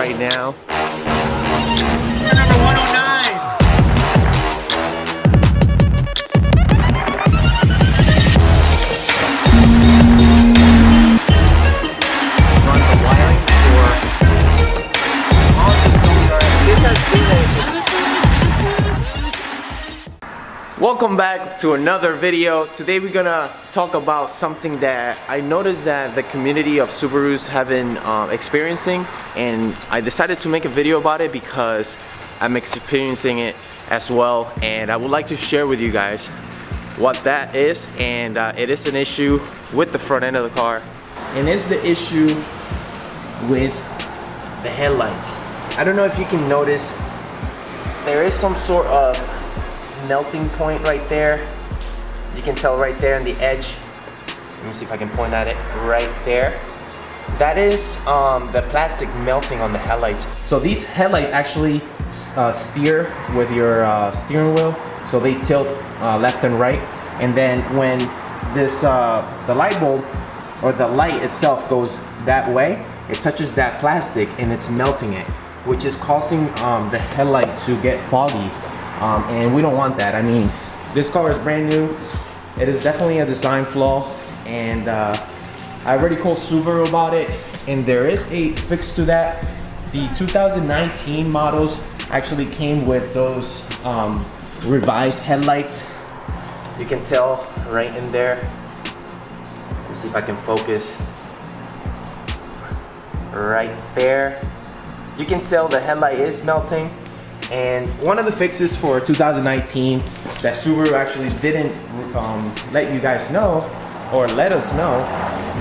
right now. Number 109. Run the wiring for all the components. This has been a... Welcome back to another video. Today we're gonna talk about something that I noticed that the community of Subarus have been experiencing, and I decided to make a video about it because I'm experiencing it as well, and I would like to share with you guys what that is. And it is an issue with the front end of the car, and it's the issue with the headlights. I don't know if you can notice, there is some sort of melting point right there. You can tell right there on the edge. Let me see if I can point at it right there. That is the plastic melting on the headlights. So these headlights actually steer with your steering wheel, so they tilt left and right. And then when this the light bulb or the light itself goes that way, it touches that plastic and it's melting it, which is causing the headlight to get foggy. And we don't want that. I mean, this car is brand new. It is definitely a design flaw, and I already called Subaru about it, and there is a fix to that. The 2019 models actually came with those revised headlights. You can tell right in there. Let's see if I can focus. Right there. You can tell the headlight is melting. And one of the fixes for 2019 that Subaru actually didn't let you guys know, or let us know,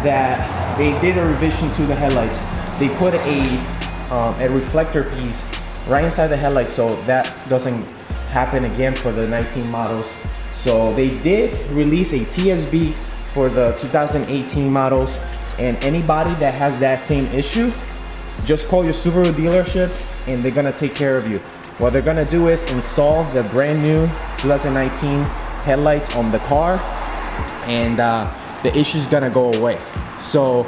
that they did a revision to the headlights. They put a reflector piece right inside the headlights, so that doesn't happen again for the 19 models. So they did release a TSB for the 2018 models, and anybody that has that same issue, just call your Subaru dealership and they're gonna take care of you. What they're gonna do is install the brand new 2019 headlights on the car, and the issue's gonna go away. So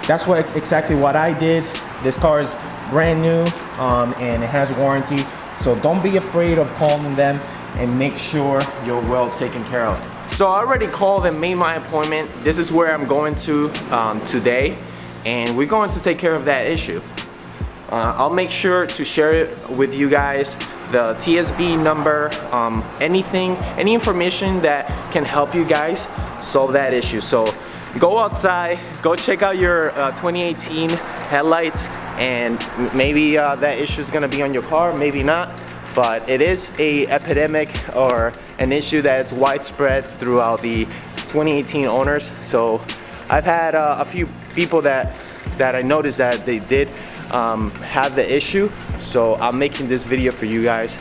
that's exactly what I did. This car is brand new and it has warranty. So don't be afraid of calling them, and make sure you're well taken care of. So I already called and made my appointment. This is where I'm going to today, and we're going to take care of that issue. I'll make sure to share it with you guys, the TSB number, any information that can help you guys solve that issue. So go outside, go check out your 2018 headlights, and maybe that issue is gonna be on your car, maybe not. But it is a epidemic or an issue that's widespread throughout the 2018 owners. So I've had a few people that I noticed that they did have the issue, so I'm making this video for you guys.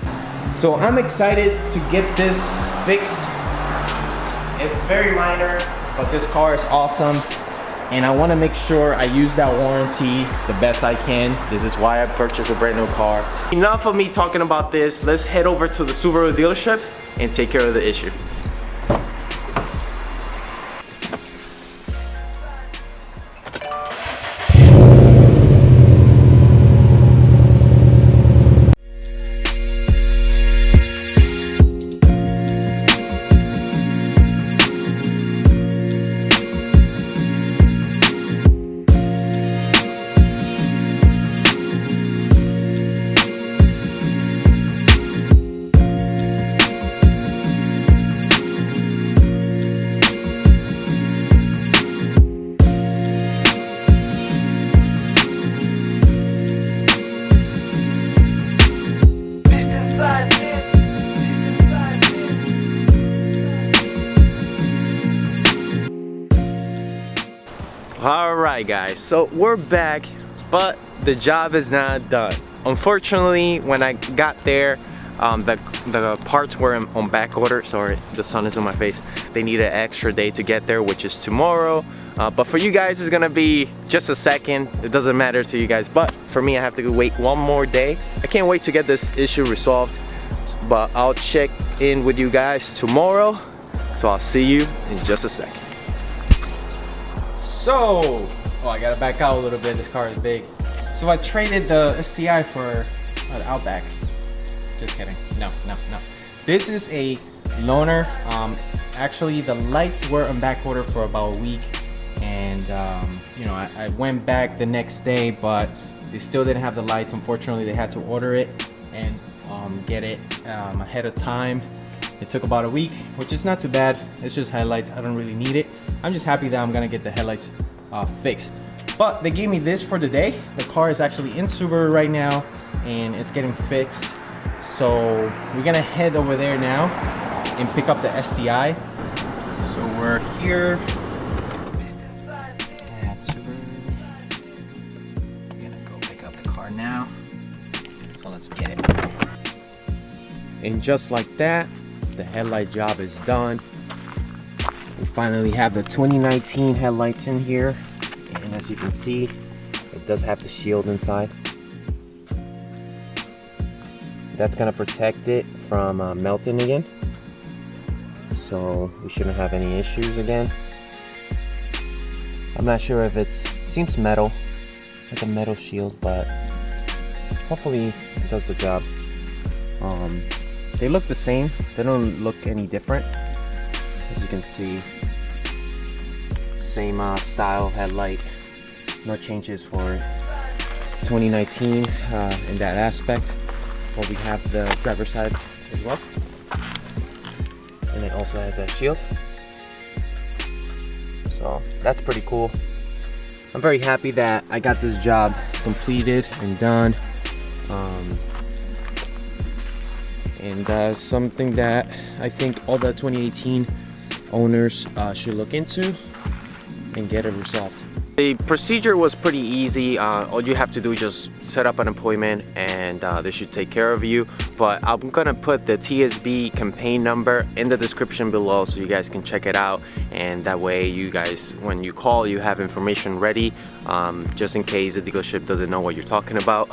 So I'm excited to get this fixed. It's very minor, but this car is awesome, and I want to make sure I use that warranty the best I can. This is why I purchased a brand new car. Enough of me talking about this. Let's head over to the Subaru dealership and take care of the issue. Alright guys, so we're back, but the job is not done. Unfortunately, when I got there, the parts were on back order. Sorry, the sun is on my face. They need an extra day to get there, which is tomorrow. But for you guys, it's gonna be just a second. It doesn't matter to you guys, but for me, I have to wait one more day. I can't wait to get this issue resolved, but I'll check in with you guys tomorrow. So I'll see you in just a second. So, I gotta back out a little bit. This car is big. So I traded the STi for an Outback. Just kidding. No. This is a loaner. Actually, the lights were on back order for about a week, and you know, I went back the next day, but they still didn't have the lights. Unfortunately, they had to order it and get it ahead of time. It took about a week, which is not too bad. It's just headlights. I don't really need it. I'm just happy that I'm gonna get the headlights fixed. But they gave me this for the day. The car is actually in Subaru right now, and it's getting fixed. So we're gonna head over there now and pick up the STi. So we're here at Subaru. We're gonna go pick up the car now. So let's get it. And just like that, the headlight job is done. We finally have the 2019 headlights in here. And as you can see, it does have the shield inside. That's gonna protect it from melting again. So we shouldn't have any issues again. I'm not sure if seems metal, like a metal shield, but hopefully it does the job. They look the same. They don't look any different. As you can see, same style headlight. No changes for 2019 in that aspect. But we have the driver's side as well. And it also has that shield. So that's pretty cool. I'm very happy that I got this job completed and done. And that's something that I think all the 2018 owners should look into and get it resolved. The procedure was pretty easy. All you have to do is just set up an appointment, and they should take care of you. But I'm gonna put the TSB campaign number in the description below so you guys can check it out, and that way you guys, when you call, you have information ready, just in case the dealership doesn't know what you're talking about.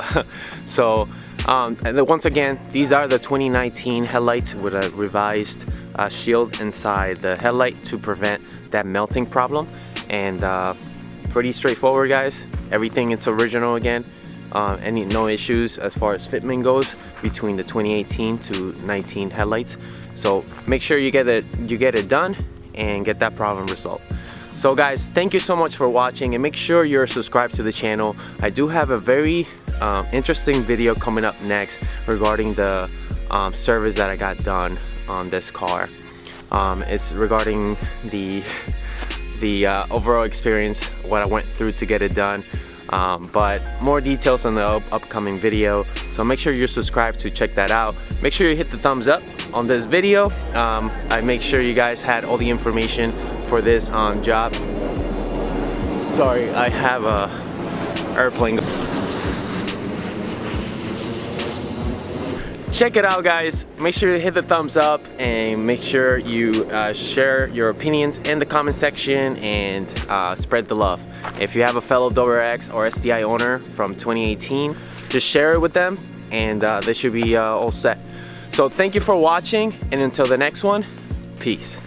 So and then once again, these are the 2019 headlights with a revised shield inside the headlight to prevent that melting problem. And pretty straightforward, guys. Everything is original again. No issues as far as fitment goes between the 2018 to 19 headlights. So make sure you get it done and get that problem resolved. So guys, thank you so much for watching, and make sure you're subscribed to the channel. I do have a very interesting video coming up next regarding the service that I got done on this car. It's regarding the overall experience, what I went through to get it done, but more details on the upcoming video. So make sure you're subscribed to check that out. Make sure you hit the thumbs up on this video. I make sure you guys had all the information for this job. Sorry, I have a airplane. Check it out, guys. Make sure you hit the thumbs up, and make sure you share your opinions in the comment section, and spread the love. If you have a fellow WRX or STi owner from 2018, just share it with them, and they should be all set. So thank you for watching, and until the next one, peace.